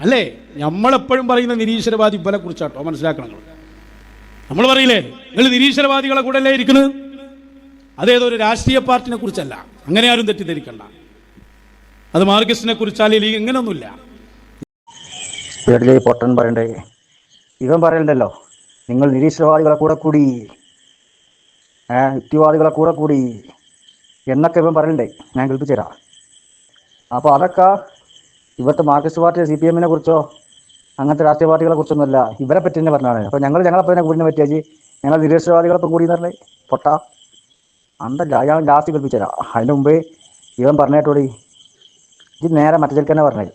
അല്ലേ? നമ്മളെപ്പോഴും പറയുന്ന നിരീശ്വരവാദി ഇവരെ കുറിച്ചാട്ടോ, മനസ്സിലാക്കണം. നമ്മൾ പറയില്ലേ, നിങ്ങൾ നിരീശ്വരവാദികളെ കൂടെ അല്ലേ ഇരിക്കുന്നത്? അതേതൊരു രാഷ്ട്രീയ പാർട്ടിനെ കുറിച്ചല്ല, അങ്ങനെ ആരും തെറ്റിദ്ധരിക്കണ്ട. അത് മാർക്സിസ്റ്റിനെ കുറിച്ചാൽ ഇങ്ങനെയൊന്നുമില്ല. പൊട്ടൻ പറയണ്ടേ, ഇവൻ പറയണ്ടല്ലോ, നിങ്ങൾ നിരീശ്വരവാദികളെ കൂടെ കൂടി, യുക്തിവാദികളെ കൂടെ കൂടി എന്നൊക്കെ ഇവൻ പറയണ്ടേ, ഞാൻ കേൾപ്പിച്ചു തരാം. അപ്പോൾ അതൊക്കെ ഇവിടുത്തെ മാർക്സിസ്റ്റ് പാർട്ടി CPM കുറിച്ചോ അങ്ങനത്തെ രാഷ്ട്രീയ പാർട്ടികളെ കുറിച്ചൊന്നുമല്ല, ഇവരെ പറ്റി തന്നെ പറഞ്ഞാണ്. അപ്പോൾ ഞങ്ങളപ്പം തന്നെ കൂടിനെ പറ്റിയാച്ച് ഞങ്ങൾ നിരീശ്വരവാദികളൊപ്പം കൂടി എന്ന് പറഞ്ഞേ പൊട്ട അന്തല്ല. അയാൾ ലാസ്റ്റ് കേൾപ്പിച്ചു തരാം. അതിന് മുമ്പേ ഇവൻ പറഞ്ഞേട്ടോടി, ഇത് നേരെ മറ്റേ ചെറുക്കന്നെ പറഞ്ഞേ.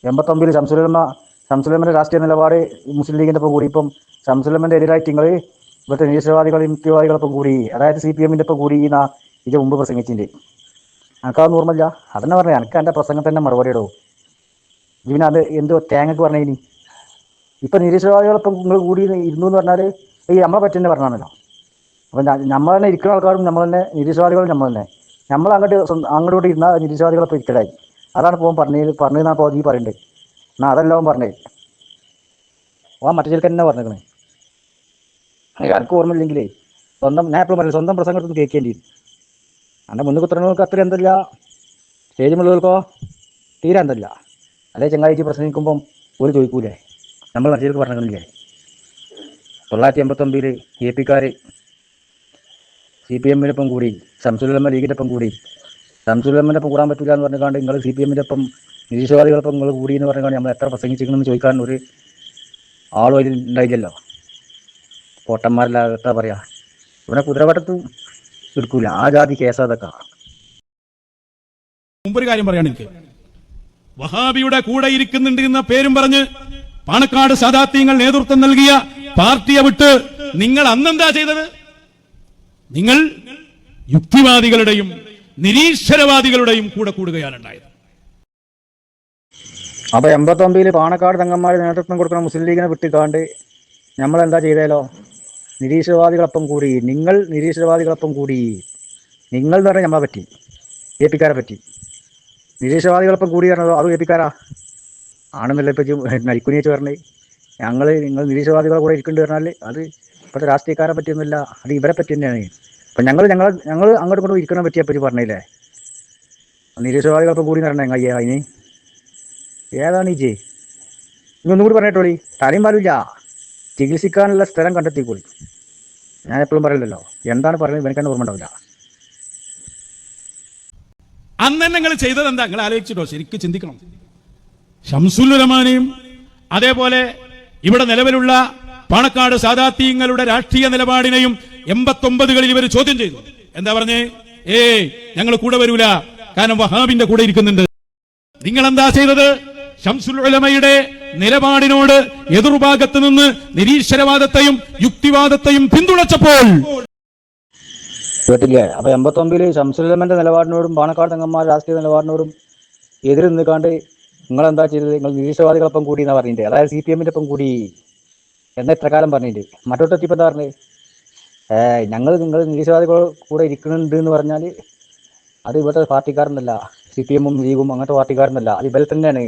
89 ശംസുലമ്മൻ്റെ രാഷ്ട്രീയ നിലപാട് മുസ്ലിം ലീഗിൻ്റെ ഒപ്പം കൂടി. ഇപ്പം ശംസുലമ്മൻ്റെ എതിരായിട്ട് നിങ്ങൾ ഇവിടുത്തെ നിരീശ്വരവാദികളും യുക്തിവാദികളൊപ്പം കൂടി, അതായത് CPM ഒപ്പം കൂടി ഇത് മുമ്പ് പ്രസംഗിച്ചിട്ടുണ്ട്. എനിക്കതൊന്നും ഓർമ്മയില്ല, അതന്നെ പറഞ്ഞേ. എനിക്ക് എൻ്റെ പ്രസംഗം തന്നെ മറുപടി ഇടൂ. അത് എന്തോ തേങ്ങക്ക് പറഞ്ഞതിന്. ഇപ്പം നിരീശ്വരവാദികളൊപ്പം നിങ്ങൾ കൂടി ഇരുന്നു എന്ന് പറഞ്ഞാൽ ഈ നമ്മളെ പറ്റി തന്നെ പറഞ്ഞാണല്ലോ. അപ്പം നമ്മൾ തന്നെ ഇരിക്കുന്ന ആൾക്കാരും നമ്മൾ തന്നെ, നിരീശ്വരവാദികളും നമ്മൾ തന്നെ. നമ്മൾ അങ്ങോട്ട് ഇരുന്ന നിരീശ്വരവാദികളൊപ്പം ഇരിക്കലായി. അതാണ് പോകാൻ പറഞ്ഞതെന്നാണ് ഇപ്പോൾ ഈ പറയണ്ടേ. എന്നാൽ അതെല്ലാം പറഞ്ഞേ മറ്റേ ചിലക്ക് തന്നെ പറഞ്ഞേക്കണേ. എനിക്ക് ഓർമ്മയില്ലെങ്കിലേ ഞാൻ എപ്പോഴും പറയില്ല, സ്വന്തം പ്രസംഗത്തൊന്നും കേൾക്കേണ്ടി വരും. എൻ്റെ മുന്നിൽ കുത്തരങ്ങൾക്ക് അത്ര എന്തല്ല, സ്റ്റേജ് മുള്ളുകൾക്കോ തീരെ എന്തല്ല. അതേ ചങ്ങാഴ്ച പ്രസംഗിക്കുമ്പം ഒരു ചോദിക്കൂലേ, നമ്മൾ മറ്റേക്ക് പറഞ്ഞില്ലേ 989 AP-ക്കാർ CPM കൂടി, ശംസുലമ്മ ലീഗിൻ്റെ കൂടി. ശംസുലമ്മൻ്റെ ഒപ്പം കൂടാൻ പറ്റില്ല എന്ന് പറഞ്ഞുകൊണ്ട് നിങ്ങൾ CPM നിരീശ്വരവാദികളൊപ്പം നിങ്ങൾ കൂടി എന്ന് പറഞ്ഞുകൊണ്ട് നമ്മൾ എത്ര പ്രസംഗിച്ചിരിക്കണമെന്ന് ചോദിക്കാൻ ഒരു ആളും അതിൽ ഉണ്ടായില്ലല്ലോ. പൊട്ടന്മാരില്ലാത്ത പറയാ, ഇവനെ കുതിരവട്ടത്തും എടുക്കൂല. ആ ജാതി കേസ് അതൊക്കെ. മുമ്പൊരു കാര്യം പറയാണ്, എനിക്ക് വഹാബിയുടെ കൂടെ ഇരിക്കുന്നുണ്ട് എന്ന പേരും പറഞ്ഞ് പാണക്കാട് സാദാത്യങ്ങൾ നേതൃത്വം നൽകിയ പാർട്ടിയെ വിട്ട് നിങ്ങൾ അന്നെന്താ ചെയ്തത്? നിങ്ങൾ യുക്തിവാദികളുടെയും നിരീശ്വരവാദികളുടെയും കൂടെ കൂടുകയാണ് ഉണ്ടായത്. അപ്പൊ 89 പാണക്കാട് തങ്ങന്മാർ നേതൃത്വം കൊടുക്കുന്ന മുസ്ലിം ലീഗിനെ വിട്ടിക്കാണ്ട് നമ്മളെന്താ ചെയ്തേലോ, നിരീശ്വരവാദികളൊപ്പം കൂടി. നിങ്ങൾ നിരീശ്വരവാദികളൊപ്പം കൂടി. നിങ്ങൾ എന്ന് പറഞ്ഞാൽ നമ്മളെ പറ്റി, AP-ക്കാരെ പറ്റി. നിരീശ്വരവാദികളൊപ്പം കൂടി പറഞ്ഞതോ അത് AP-ക്കാരാ ആണെന്നല്ല ഇപ്പം നരിക്കുനി വെച്ച് പറഞ്ഞേ. നിങ്ങൾ നിരീശ്വരവാദികളെ കൂടെ ഇരിക്കേണ്ടി പറഞ്ഞാൽ അത് ഇപ്പോഴത്തെ രാഷ്ട്രീയക്കാരെ പറ്റിയൊന്നുമില്ല, അത് ഇവരെ പറ്റി തന്നെയാണ്. അപ്പം ഞങ്ങൾ അങ്ങോട്ടും ഇങ്ങോട്ടും ഇരിക്കണ പറ്റി പറഞ്ഞില്ലേ. നിരീശ്വരവാദികളൊപ്പം കൂടി എന്ന് പറഞ്ഞേ അയ്യേ അതിന് ഏതാണ് ഈ ഇനി ഒന്നും കൂടി പറഞ്ഞിട്ടോളി. തലയും പാലില്ല, ചികിത്സിക്കാനുള്ള സ്ഥലം കണ്ടെത്തിക്കോളി. ഞാൻ എപ്പോഴും പറയില്ലല്ലോ, എന്താണ് പറയുന്നത് എനിക്കെന്നെ ഓർമ്മ ഉണ്ടാവില്ല. അന്ന് തന്നെ നിങ്ങൾ ചെയ്തത് എന്താ നിങ്ങൾ ആലോചിച്ചിട്ടോ? ശരിക്കും ചിന്തിക്കണം. ശംസുൽ ഉലമാനെയും അതേപോലെ ഇവിടെ നിലവിലുള്ള പാണക്കാട് സാദാത്യങ്ങളുടെ രാഷ്ട്രീയ നിലപാടിനെയും 89കളിൽ ഇവർ ചോദ്യം ചെയ്തു. എന്താ പറഞ്ഞേ? ഞങ്ങൾ കൂടെ വരൂല, കാരണം വഹാബിന്റെ കൂടെ ഇരിക്കുന്നുണ്ട്. നിങ്ങൾ എന്താ ചെയ്തത്? ശംസുൽ ഉലമയുടെ നിലപാടിനോട് എതിർഭാഗത്ത് നിന്ന് നിരീശ്വരവാദത്തെയും യുക്തിവാദത്തെയും പിന്തുണച്ചപ്പോൾ കേട്ടില്ലേ? അപ്പൊ 89 ശംസുൽ ഉലമന്റെ നിലപാടിനോടും പാണക്കാട് തങ്ങന്മാർ രാഷ്ട്രീയ നിലപാടിനോടും എതിര് നിൽക്കാണ്ട് നിങ്ങളെന്താ ചെയ്തത്? നിങ്ങൾ നിരീശ്വരവാദികളൊപ്പം കൂടി എന്നാ പറഞ്ഞിട്ട്, അതായത് CPM കൂടി എന്ന ഇത്ര കാലം പറഞ്ഞിട്ട്. മറ്റോട്ടെത്തിയപ്പോൾ എന്താ പറഞ്ഞത്? നിങ്ങൾ നിരീശ്വരവാദികൾ കൂടെ ഇരിക്കുന്നുണ്ട് എന്ന് പറഞ്ഞാൽ അത് ഇവിടുത്തെ പാർട്ടിക്കാരനല്ല, CPM ലീഗും അങ്ങനത്തെ പാർട്ടിക്കാരനല്ല, അത് ഇവരെ തന്നെയാണ്.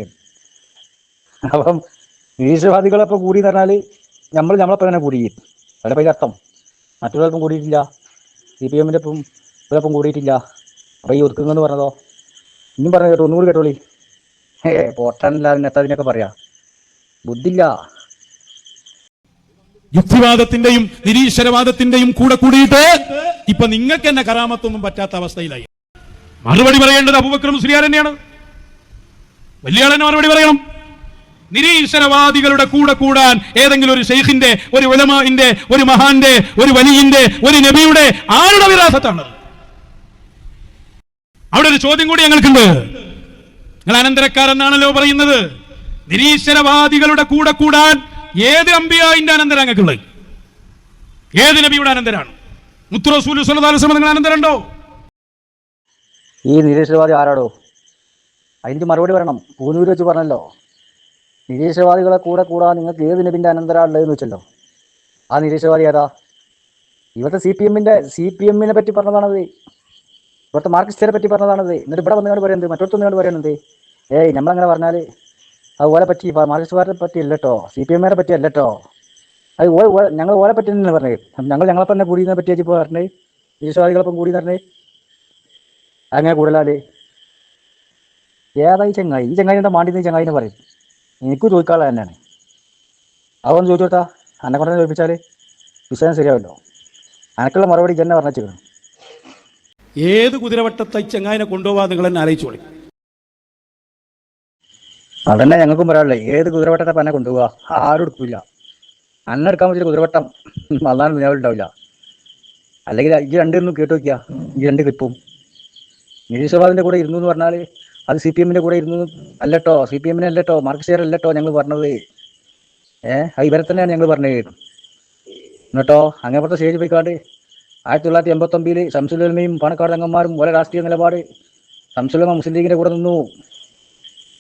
അപ്പം നിരീശ്വരവാദികളൊപ്പം കൂടി എന്ന് പറഞ്ഞാൽ നമ്മളെപ്പം തന്നെ കൂടി. അതിൻ്റെ പൈസ അർത്ഥം മറ്റുള്ളവർക്കും കൂടിയിട്ടില്ല, CPM ഇവരൊപ്പം കൂടിയിട്ടില്ല. അപ്പോൾ ഈ ഒതുക്കുന്നെന്ന് പറഞ്ഞതോ ഇനിയും പറഞ്ഞു കേട്ടോ, ഒന്നുകൂടി കേട്ടോളി. പൊട്ടനല്ല അതിനൊക്കെ പറയാ, ബുദ്ധില്ല. യുക്തിവാദത്തിന്റെയും നിരീശ്വരവാദത്തിന്റെയും കൂടെ കൂടിയിട്ട് ഇപ്പൊ നിങ്ങൾക്ക് തന്നെ കറാമത്തൊന്നും പറ്റാത്ത അവസ്ഥയിലായി. മറുപടി പറയേണ്ടത് അബൂബക്കർ മുസ്ലിയാർ തന്നെയാണ്. വലിയ ആളെന്നെ മറുപടി പറയണം. നിരീശ്വരവാദികളുടെ കൂടെ കൂടാൻ ഏതെങ്കിലും ഒരു ഷെയ്ഖിന്റെ, ഒരു ഉലമാഇന്റെ, ഒരു മഹാന്റെ, ഒരു വലിയിന്റെ, ഒരു നബിയുടെ ആരുടെ വിരാസത്താണ്? അവിടെ ഒരു ചോദ്യം കൂടി ഞങ്ങൾക്കുണ്ട്. നിങ്ങൾ അനന്തരക്കാരെന്നാണല്ലോ പറയുന്നത്. നിരീശ്വരവാദികളുടെ കൂടെ കൂടാൻ ഏത് അമ്പിയായിന്റെ അനന്തരം ഞങ്ങൾക്കുള്ളത്? ഏത് നബിയുടെ അനന്തരാണ്? മുത്ത് റസൂൽ സ്വല്ലല്ലാഹു അലൈഹി വസല്ലം നിങ്ങൾ അനന്തരമുണ്ടോ? ഈ നിരീശ്വരവാദി ആരാടോ? അതിന്റെ മറുപടി പറയണം. പൂനൂര് വെച്ച് പറഞ്ഞല്ലോ, നിരീശ്വരവാദികളെ കൂടെ കൂടാൻ നിങ്ങൾക്ക് ഏത് നബിന്റെ അനന്തരാണ് ഉള്ളതെന്ന് വെച്ചല്ലോ. ആ നിരീശ്വരവാദി ഏതാ? ഇവിടുത്തെ CPM പറ്റി പറഞ്ഞതാണത്, ഇവിടുത്തെ മാർക്സിസ്റ്റിനെ പറ്റി പറഞ്ഞതാണത്. എന്നിട്ട് ഇവിടെ വന്നുകൊണ്ട് പറയുന്നത്, മറ്റൊരുത്തന്നുകൊണ്ട് പറയുന്നത് നമ്മളങ്ങനെ പറഞ്ഞാൽ അത് ഓലെ പറ്റി മാർക്സിസ്റ്റ് പാർട്ടിയെ പറ്റി അല്ലട്ടോ, CPM പറ്റി അല്ലട്ടോ. അത് ഞങ്ങൾ ഓലെ പറ്റി തന്നെ പറഞ്ഞത്. ഞങ്ങളപ്പം തന്നെ കൂടിയതിനെ പറ്റി ഇപ്പോൾ പറഞ്ഞത്, നിരീശ്വരവാദികളൊപ്പം കൂടി പറഞ്ഞത്. അങ്ങനെ കൂടുതലാല് ഏതായി ചങ്ങായി? ഈ ചങ്ങായി എന്താ മാണ്ടി ചങ്ങായിനെ പറയും. എനിക്കും ചോദിക്കാനുള്ള തന്നെയാണ്. അതൊന്ന് ചോദിച്ചു കൊടുത്താ എന്നെ കൊണ്ടു ചോദിപ്പിച്ചാൽ വിഷയം ശരിയാവല്ലോ. അനക്കുള്ള മറുപടി തന്നെ പറഞ്ഞു. ഏത് കുതിരവട്ടത്തെ ചെങ്ങായിനെ കൊണ്ടുപോകാൻ നിങ്ങൾ തന്നെ ആലോചിച്ചോളി. അതന്നെ ഞങ്ങൾക്കും പറയാനുള്ളത്. ഏത് കുതിരവട്ടത്തെ എന്നെ കൊണ്ടുപോവുക? ആരും എടുക്കില്ല. അന്നെ എടുക്കാൻ പറ്റിയ കുതിരവട്ടം അതാണ് ദുനിയാവിലുണ്ടാവില്ല. അല്ലെങ്കിൽ ഈ രണ്ടൊന്നും കേട്ടു നോക്കിയാ, ഈ രണ്ട് ക്ലിപ്പും. നിരീശ്വരവാദിന്റെ കൂടെ ഇരുന്നു എന്ന് പറഞ്ഞാൽ അത് CPM കൂടെ ഇരുന്നു അല്ലട്ടോ, CPM അല്ലട്ടോ, മാർക്സിയർ അല്ലട്ടോ ഞങ്ങൾ പറഞ്ഞത്. അത് ഇവരെ തന്നെയാണ് ഞങ്ങൾ പറഞ്ഞത്. എന്നിട്ടോ അങ്ങനത്തെ സ്റ്റേജ് പോയിക്കാണ്ട് 1989 ശംസുലുലമയും പാണക്കാട് തങ്ങന്മാരും ഓരോ രാഷ്ട്രീയ നിലപാട്, ശംസുലുലമ മുസ്ലിം ലീഗിന്റെ കൂടെ നിന്നു,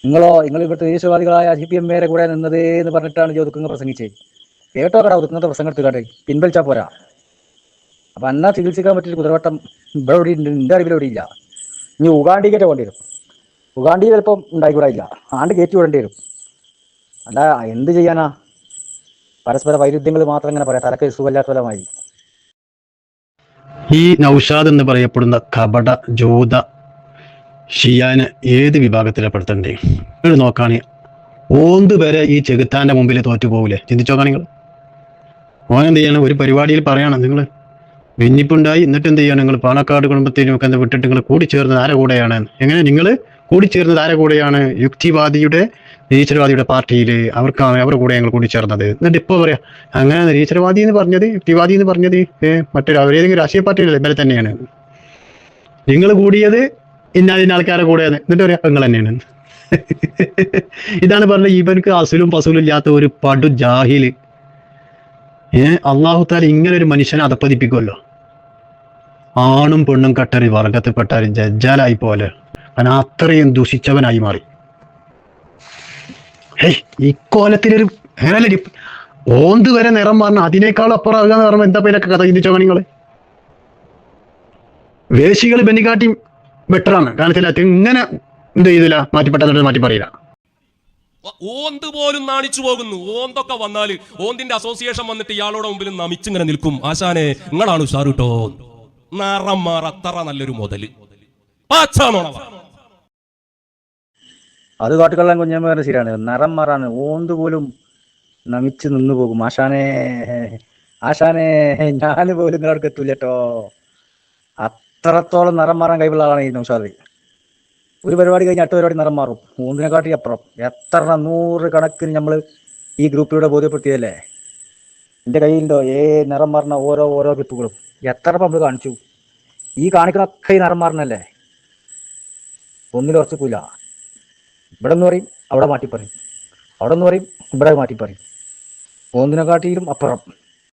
നിങ്ങൾ ഇവിടുത്തെ നിരീശ്വരവാദികളായ CPM കൂടെ നിന്നത് എന്ന് പറഞ്ഞിട്ടാണ് ഒതുക്കുങ്ങ പ്രസംഗിച്ചത്. കേട്ടോ കടാ ഒതുക്കുന്നത്തെ പ്രസംഗം എടുത്തുകാട്ടെ, പിൻവലിച്ചാൽ പോരാ. അപ്പം എന്നാ ചികിത്സിക്കാൻ പറ്റിയൊരു കുതിരവട്ടം ഇവിടെ ഇവിടെ ഉണ്ട്, എൻ്റെ അറിവിൽ ഇവിടെ ഇല്ല. ഇനി ഉഗാണ്ടിക്കേറ്റ വേണ്ടി വരും. ഉഗാണ്ടി ചിലപ്പം ഉണ്ടായിക്കൂടായില്ല, ആണ്ട് കയറ്റി വിടേണ്ടി വരും. അല്ല എന്ത് ചെയ്യാനാ? പരസ്പര വൈരുദ്ധ്യങ്ങൾ മാത്രം ഇങ്ങനെ പറയാം, തലക്ക് സുഖമില്ലാത്ത ഫലമായി. ഈ നൗഷാദ് എന്ന് പറയപ്പെടുന്ന കപട ജൂത ഷിയാനെ ഏത് വിഭാഗത്തിലാണ് പെടുത്തണ്ടേ? നിങ്ങൾ നോക്കാണെ ഓന്ത് വരെ ഈ ചെകുത്താന്റെ മുമ്പിൽ തോറ്റുപോകൂലേ? ചിന്തിച്ചോക്കാ നിങ്ങൾ. ഓനെന്ത് ചെയ്യണം? ഒരു പരിപാടിയിൽ പറയണം നിങ്ങൾ ഭിന്നിപ്പുണ്ടായി, എന്നിട്ട് എന്ത് ചെയ്യണം? നിങ്ങൾ പാണക്കാട് കുടുംബത്തിനും ഒക്കെ എന്താ വിട്ടിട്ട് നിങ്ങൾ കൂടിച്ചേർന്നത് ആരെ കൂടെയാണ്? എങ്ങനെ നിങ്ങൾ കൂടിച്ചേർന്നത് ആരെ കൂടെയാണ്? യുക്തിവാദിയുടെ നിരീശ്വരവാദിയുടെ പാർട്ടിയിൽ അവരുടെ കൂടെ ഞങ്ങൾ കൂടിച്ചേർന്നത്. എന്നിട്ട് ഇപ്പോൾ പറയാം അങ്ങനെ നിരീശ്വരവാദി എന്ന് പറഞ്ഞത്, യുക്തിവാദി എന്ന് പറഞ്ഞത് മറ്റൊരു അവരേതെങ്കിലും രാഷ്ട്രീയ പാർട്ടിയുടെ ഇവരെ തന്നെയാണ്. നിങ്ങൾ കൂടിയത് ഇന്ന ആൾക്കാരെ കൂടെയാണ്, എന്നിട്ട് പറയാം നിങ്ങൾ തന്നെയാണ്. ഇതാണ് പറഞ്ഞത്. ഇവർക്ക് അസുലും പസുലും ഇല്ലാത്ത ഒരു പടു ജാഹില് അള്ളാഹു താല ഇങ്ങനെ ഒരു മനുഷ്യനെ അധപ്പതിപ്പിക്കുമല്ലോ. ആണും പെണ്ണും കട്ടറി വർഗത്തിൽപ്പെട്ടാലും ജജ്ജാലായി പോലെ, കാരണം അത്രയും ദുഷിച്ചവനായി മാറി. ഇക്കോലത്തിലൊരു ഓന്ത് വരെ നിറം മാറണം, അതിനേക്കാൾ അപ്പുറം ആകുക എന്ന് പറയുമ്പോൾ എന്താ പേരൊക്കെ കഥ ചിന്തിച്ചോ നിങ്ങൾ. വേശികൾ ബെന്നിക്കാട്ടി ബെറ്ററാണ്. കാരണം ഇങ്ങനെ എന്ത് ചെയ്തില്ല, മാറ്റിപ്പെട്ട മാറ്റി പറയില്ല. ഓന്ത് പോലും നാണിച്ചു പോകുന്നു. ഓന്തൊക്കെ വന്നാല് ഓന്തിന്റെ അസോസിയേഷൻ വന്നിട്ട് ഇയാളോടെ മുമ്പിൽ നമിച്ചിങ്ങനെ നിൽക്കും. ആശാനെ നിങ്ങളാണ് ഉഷാർ കേട്ടോ, നിറം മാറ അത്ര നല്ലൊരു മുതല്. അത് കാട്ടുകൊള്ളാൻ കുഞ്ഞമ്മ ശരിയാണ്. നിറം മാറാണ്. ഓന്ത് പോലും നമിച്ച് നിന്നു പോകും. ആശാനെ ഞാൻ പോലും നിങ്ങളടുക്ക് എത്തൂല്ലോ. അത്രത്തോളം നിറം മാറാൻ കഴിവുള്ള ആളാണ് ഈ നൗഷാദ്. ഒരു പരിപാടി കഴിഞ്ഞ് അടുത്ത പരിപാടി നിറം മാറും. മൂന്നിനെക്കാട്ടി അപ്പുറം എത്ര 100 കണക്കിന് നമ്മൾ ഈ ഗ്രൂപ്പിലൂടെ ബോധ്യപ്പെടുത്തിയതല്ലേ. എൻ്റെ കയ്യിലുണ്ടോ നിറം മാറുന്ന ഓരോ ക്ലിപ്പുകളും. എത്ര നമ്മൾ കാണിച്ചു. ഈ കാണിക്കണൊക്കെ ഈ നിറം മാറുന്നല്ലേ. ഒന്നിലും ഉറച്ചിക്കൂല. ഇവിടെ നിന്ന് പറയും അവിടെ മാറ്റി പറയും, അവിടെ നിന്ന് പറയും ഇവിടെ മാറ്റി പറയും. ഒന്നിനെക്കാട്ടിയിലും അപ്പുറം.